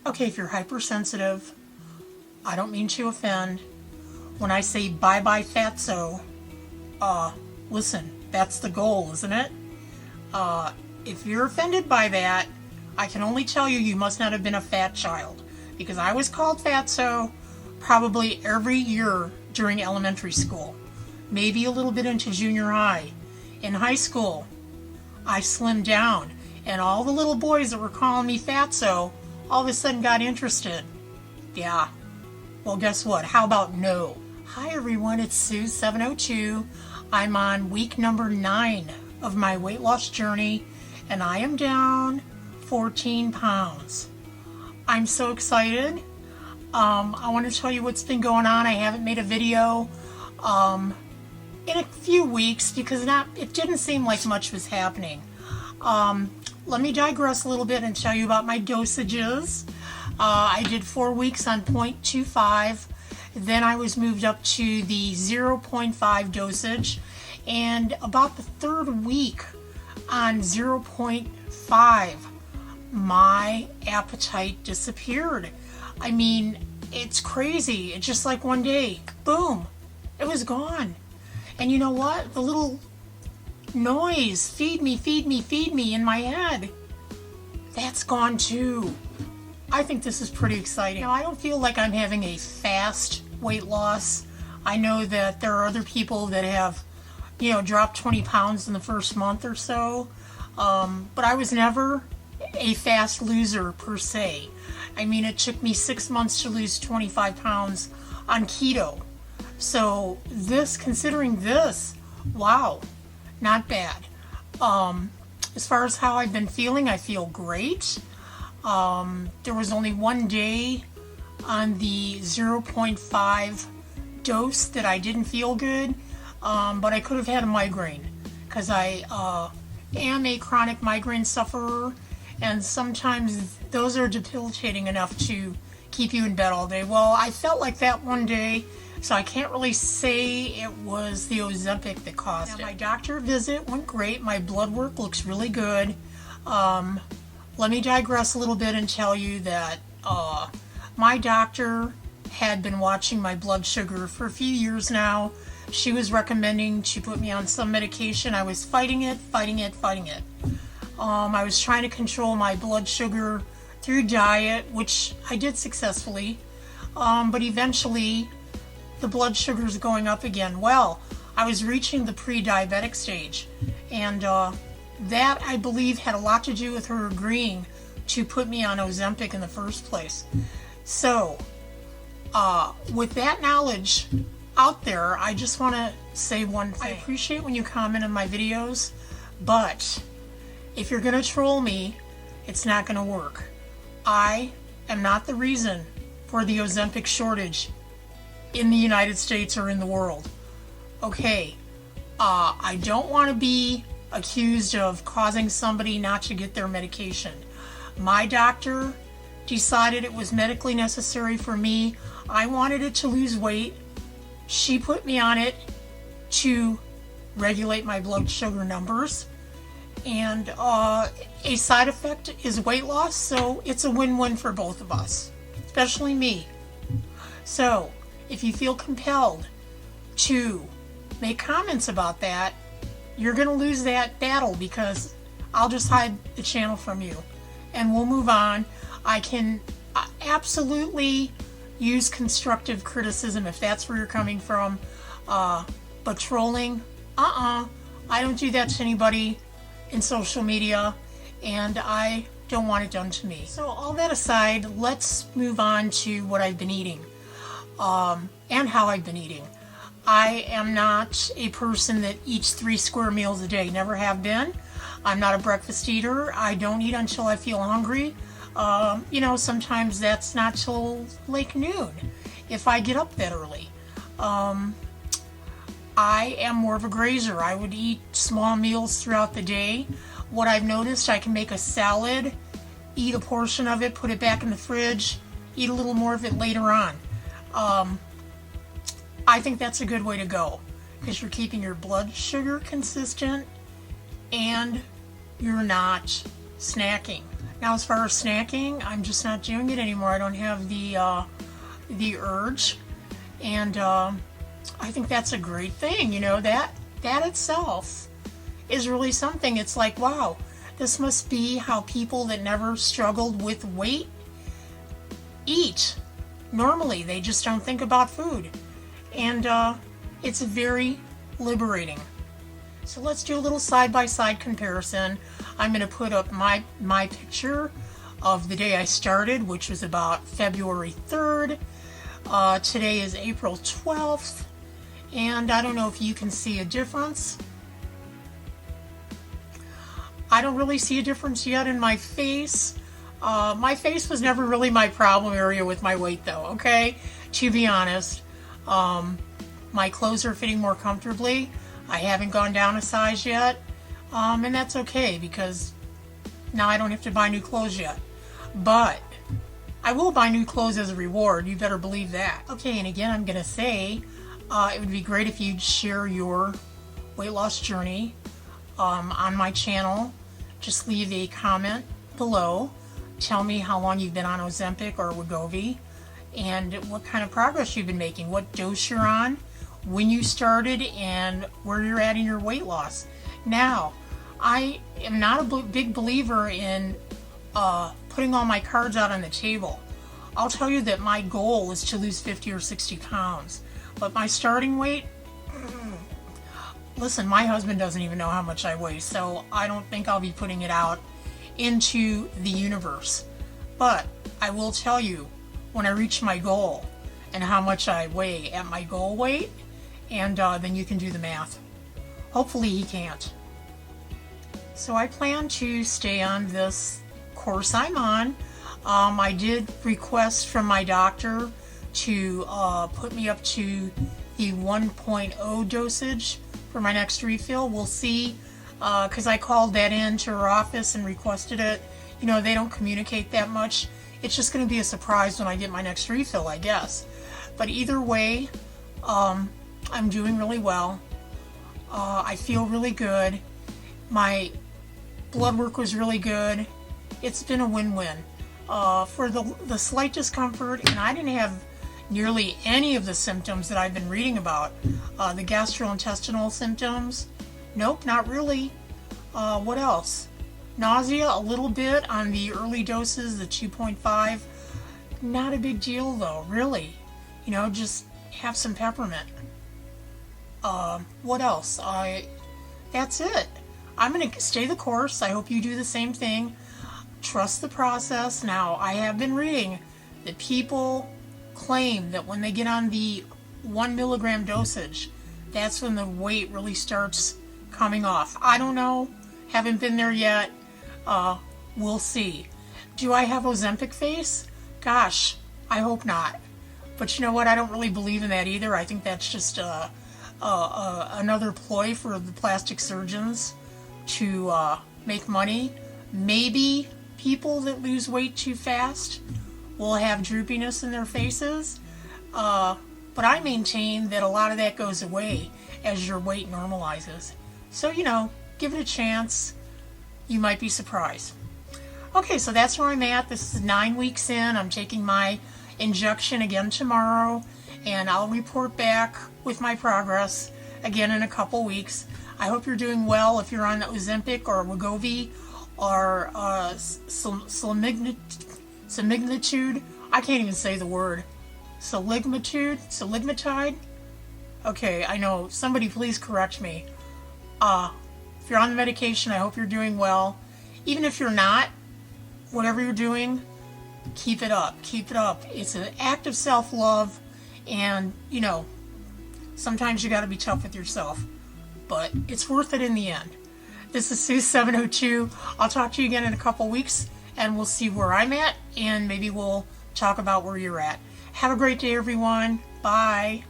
Okay, if you're hypersensitive, I don't mean to offend. When I say bye-bye fatso, listen, that's the goal, isn't it? If you're offended by that, I can only tell you you must not have been a fat child, because I was called fatso probably every year during elementary school, maybe a little bit into junior high. In high school, I slimmed down, and all the little boys that were calling me fatso all of a sudden got interested. Yeah, well, guess what? How about no? Hi everyone, it's suz702. I'm on week number 9 of my weight loss journey, and I am down 14 pounds. I'm so excited. I want to tell you what's been going on. I haven't made a video in a few weeks because it didn't seem like much was happening. Let me digress a little bit and tell you about my dosages. I did 4 weeks on 0.25. Then I was moved up to the 0.5 dosage, and about the 3rd week on 0.5, my appetite disappeared. I mean, it's crazy. It's just like one day, boom, it was gone. And you know what? The little noise, feed me, feed me, feed me, in my head, that's gone too. I think this is pretty exciting. Now, I don't feel like I'm having a fast weight loss. I know that there are other people that have, dropped 20 pounds in the first month or so, but I was never a fast loser per se. I mean, it took me 6 months to lose 25 pounds on keto. So considering this, wow, not bad. As far as how I've been feeling, I feel great. There was only one day on the 0.5 dose that I didn't feel good, but I could have had a migraine because I am a chronic migraine sufferer, and sometimes those are debilitating enough to keep you in bed all day. Well, I felt like that one day, so I can't really say it was the Ozempic that caused it. My doctor visit went great. My blood work looks really good. Let me digress a little bit and tell you that my doctor had been watching my blood sugar for a few years now. She was recommending to put me on some medication. I was fighting it. I was trying to control my blood sugar through diet, which I did successfully, but eventually the blood sugar is going up again. Well, I was reaching the pre-diabetic stage, and that, I believe, had a lot to do with her agreeing to put me on Ozempic in the first place. So, with that knowledge out there, I just want to say one thing. I appreciate when you comment on my videos, but if you're going to troll me, it's not going to work. I am not the reason for the Ozempic shortage in the United States or in the world. Okay, I don't want to be accused of causing somebody not to get their medication. My doctor decided it was medically necessary for me. I wanted it to lose weight. She put me on it to regulate my blood sugar numbers. And a side effect is weight loss, so it's a win-win for both of us, especially me. So, if you feel compelled to make comments about that, you're going to lose that battle, because I'll just hide the channel from you and we'll move on. I can absolutely use constructive criticism if that's where you're coming from, but trolling, I don't do that to anybody in social media, and I don't want it done to me. So all that aside, let's move on to what I've been eating, and how I've been eating. I am not a person that eats 3 square meals a day, never have been. I'm not a breakfast eater. I don't eat until I feel hungry. Sometimes that's not till like noon if I get up that early. I am more of a grazer. I would eat small meals throughout the day. What I've noticed, I can make a salad, eat a portion of it, put it back in the fridge, eat a little more of it later on. I think that's a good way to go, because you're keeping your blood sugar consistent and you're not snacking. Now, as far as snacking, I'm just not doing it anymore. I don't have the urge, and I think that's a great thing. You know, that itself is really something. It's like, wow, this must be how people that never struggled with weight eat. Normally, they just don't think about food, and it's very liberating. So let's do a little side-by-side comparison. I'm going to put up my picture of the day I started, which was about February 3rd. Today is April 12th, and I don't know if you can see a difference. I don't really see a difference yet in my face. My face was never really my problem area with my weight, though, okay? To be honest, my clothes are fitting more comfortably. I haven't gone down a size yet, and that's okay because now I don't have to buy new clothes yet. But I will buy new clothes as a reward. You better believe that. Okay, and again, I'm going to say it would be great if you'd share your weight loss journey on my channel. Just leave a comment below. Tell me how long you've been on Ozempic or Wegovy and what kind of progress you've been making, what dose you're on, when you started, and where you're at in your weight loss. Now, I am not a big believer in putting all my cards out on the table. I'll tell you that my goal is to lose 50 or 60 pounds. But my starting weight, listen, my husband doesn't even know how much I weigh, so I don't think I'll be putting it out into the universe. But I will tell you when I reach my goal and how much I weigh at my goal weight, and then you can do the math. Hopefully he can't. So I plan to stay on this course I'm on. I did request from my doctor to put me up to the 1.0 dosage for my next refill. We'll see, because I called that in to her office and requested it. You know, they don't communicate that much. It's just going to be a surprise when I get my next refill, I guess. But either way, I'm doing really well. I feel really good. My blood work was really good. It's been a win-win. For the slight discomfort, and I didn't have nearly any of the symptoms that I've been reading about. The gastrointestinal symptoms, nope, not really. What else? Nausea, a little bit on the early doses, the 2.5. Not a big deal though, really. You know, just have some peppermint. What else? That's it. I'm going to stay the course. I hope you do the same thing. Trust the process. Now, I have been reading that people claim that when they get on the 1 milligram dosage, that's when the weight really starts coming off. I don't know. Haven't been there yet. We'll see. Do I have Ozempic face? Gosh, I hope not. But you know what? I don't really believe in that either. I think that's just another ploy for the plastic surgeons to make money. Maybe people that lose weight too fast will have droopiness in their faces. But I maintain that a lot of that goes away as your weight normalizes. So, you know, give it a chance. You might be surprised. Okay, so that's where I'm at. This is 9 weeks in. I'm taking my injection again tomorrow, and I'll report back with my progress again in a couple weeks. I hope you're doing well. If you're on Ozempic or Wegovy or semaglutide, I can't even say the word. Semaglutide? Okay, I know. Somebody please correct me. If you're on the medication, I hope you're doing well. Even if you're not, whatever you're doing, keep it up. Keep it up. It's an act of self-love, and, you know, sometimes you got to be tough with yourself, but it's worth it in the end. This is suz702. I'll talk to you again in a couple weeks, and we'll see where I'm at, and maybe we'll talk about where you're at. Have a great day, everyone. Bye.